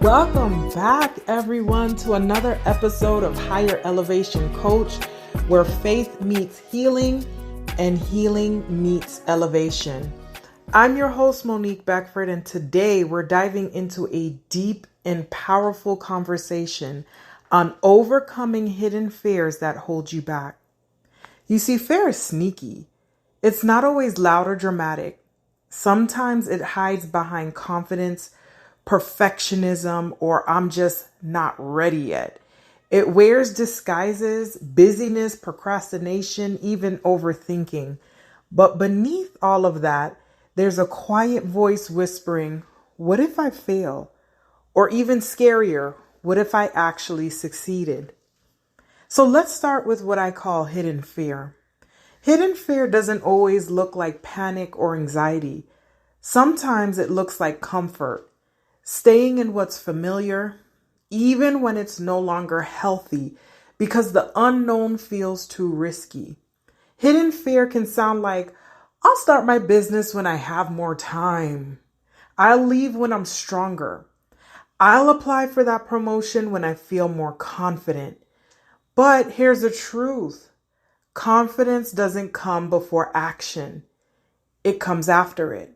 Welcome back, everyone, to another episode of Higher Elevation Coach, where faith meets healing and healing meets elevation. I'm your host, Monique Beckford, and today we're diving into a deep and powerful conversation on overcoming hidden fears that hold you back. You see, fear is sneaky. It's not always loud or dramatic. Sometimes it hides behind confidence, perfectionism, or I'm just not ready yet. It wears disguises, busyness, procrastination, even overthinking. But beneath all of that, there's a quiet voice whispering, what if I fail? Or even scarier, what if I actually succeeded? So let's start with what I call hidden fear. Hidden fear doesn't always look like panic or anxiety. Sometimes it looks like comfort. Staying in what's familiar, even when it's no longer healthy, because the unknown feels too risky. Hidden fear can sound like, I'll start my business when I have more time. I'll leave when I'm stronger. I'll apply for that promotion when I feel more confident. But here's the truth. Confidence doesn't come before action. It comes after it.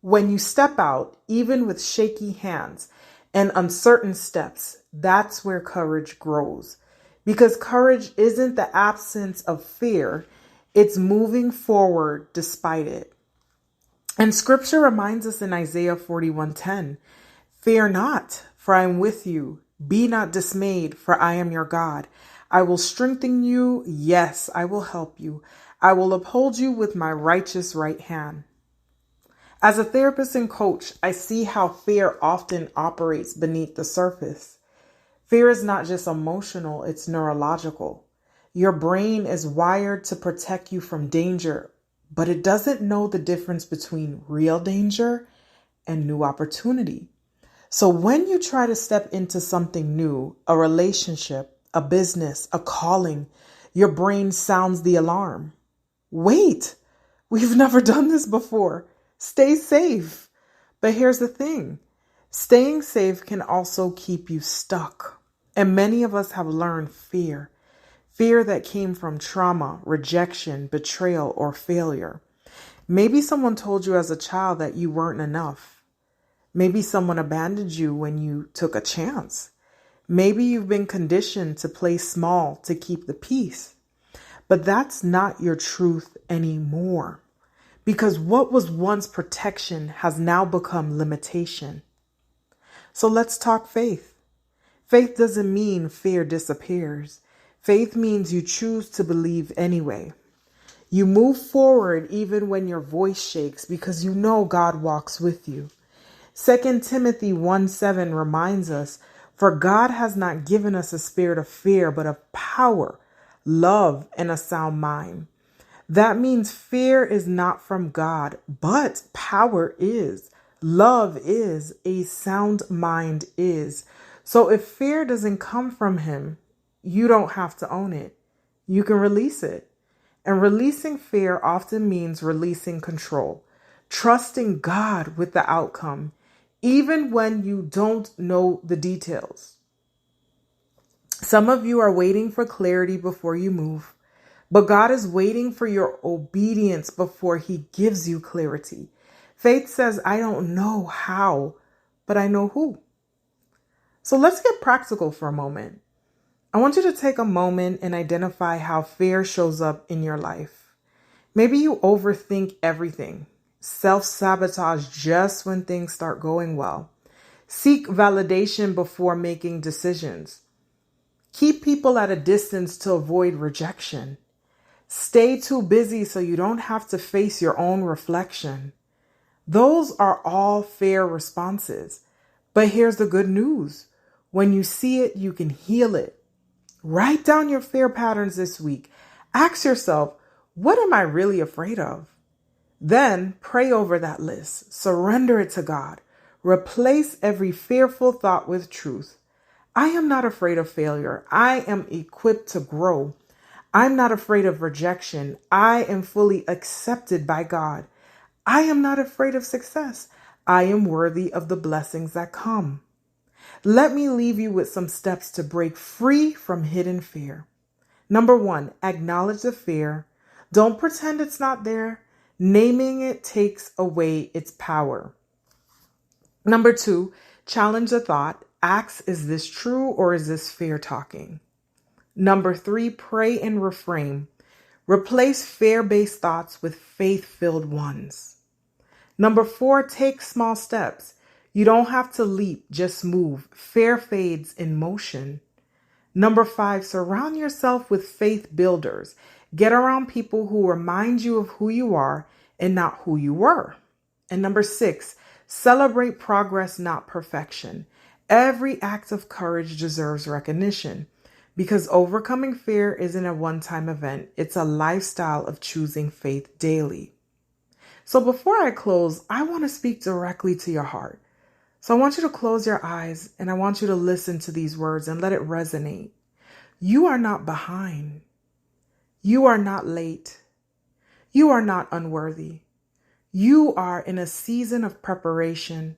When you step out, even with shaky hands and uncertain steps, that's where courage grows. Because courage isn't the absence of fear, it's moving forward despite it. And scripture reminds us in Isaiah 41:10, fear not, for I am with you. Be not dismayed, for I am your God. I will strengthen you. Yes, I will help you. I will uphold you with my righteous right hand. As a therapist and coach, I see how fear often operates beneath the surface. Fear is not just emotional, it's neurological. Your brain is wired to protect you from danger, but it doesn't know the difference between real danger and new opportunity. So when you try to step into something new, a relationship, a business, a calling, your brain sounds the alarm. Wait, we've never done this before. Stay safe. But here's the thing. Staying safe can also keep you stuck. And many of us have learned fear. Fear that came from trauma, rejection, betrayal, or failure. Maybe someone told you as a child that you weren't enough. Maybe someone abandoned you when you took a chance. Maybe you've been conditioned to play small to keep the peace. But that's not your truth anymore. Because what was once protection has now become limitation. So let's talk faith. Faith doesn't mean fear disappears. Faith means you choose to believe anyway. You move forward even when your voice shakes because you know God walks with you. 2 Timothy 1:7 reminds us, for God has not given us a spirit of fear, but of power, love, and a sound mind. That means fear is not from God, but power is, love is, a sound mind is. So if fear doesn't come from Him, you don't have to own it. You can release it. And releasing fear often means releasing control, trusting God with the outcome, even when you don't know the details. Some of you are waiting for clarity before you move. But God is waiting for your obedience before He gives you clarity. Faith says, I don't know how, but I know who. So let's get practical for a moment. I want you to take a moment and identify how fear shows up in your life. Maybe you overthink everything, self-sabotage just when things start going well, seek validation before making decisions, keep people at a distance to avoid rejection. Stay too busy so you don't have to face your own reflection. Those are all fair responses. But here's the good news. When you see it, you can heal it. Write down your fear patterns this week. Ask yourself, what am I really afraid of? Then pray over that list. Surrender it to God. Replace every fearful thought with truth. I am not afraid of failure. I am equipped to grow. I'm not afraid of rejection. I am fully accepted by God. I am not afraid of success. I am worthy of the blessings that come. Let me leave you with some steps to break free from hidden fear. Number 1, acknowledge the fear. Don't pretend it's not there. Naming it takes away its power. Number 2, challenge the thought. Ask, is this true or is this fear talking? Number 3, pray and reframe. Replace fear-based thoughts with faith-filled ones. Number 4, take small steps. You don't have to leap, just move. Fear fades in motion. Number 5, surround yourself with faith builders. Get around people who remind you of who you are and not who you were. And number 6, celebrate progress, not perfection. Every act of courage deserves recognition because overcoming fear isn't a one-time event. It's a lifestyle of choosing faith daily. So before I close, I want to speak directly to your heart. So I want you to close your eyes and I want you to listen to these words and let it resonate. You are not behind. You are not late. You are not unworthy. You are in a season of preparation,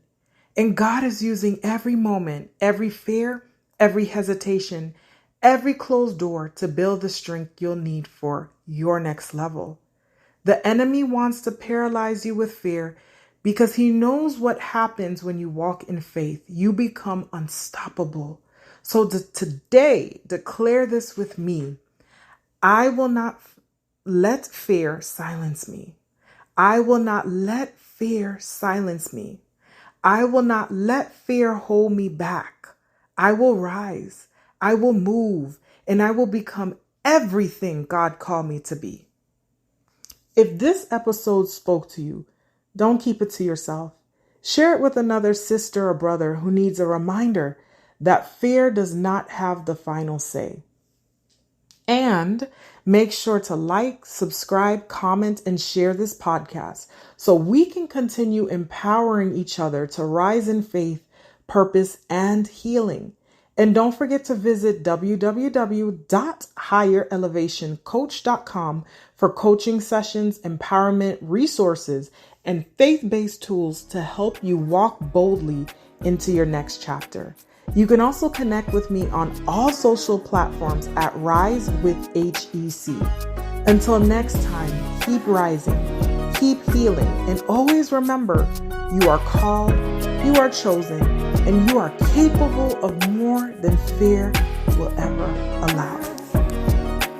and God is using every moment, every fear, every hesitation, every closed door to build the strength you'll need for your next level. The enemy wants to paralyze you with fear because he knows what happens when you walk in faith. You become unstoppable. So today, declare this with me. I will not let fear silence me. I will not let fear silence me. I will not let fear hold me back. I will rise. I will move, and I will become everything God called me to be. If this episode spoke to you, don't keep it to yourself. Share it with another sister or brother who needs a reminder that fear does not have the final say. And make sure to like, subscribe, comment, and share this podcast so we can continue empowering each other to rise in faith, purpose, and healing. And don't forget to visit www.higherelevationcoach.com for coaching sessions, empowerment resources, and faith-based tools to help you walk boldly into your next chapter. You can also connect with me on all social platforms at Rise with HEC. Until next time, keep rising, keep healing, and always remember you are called, you are chosen, and you are capable of more than fear will ever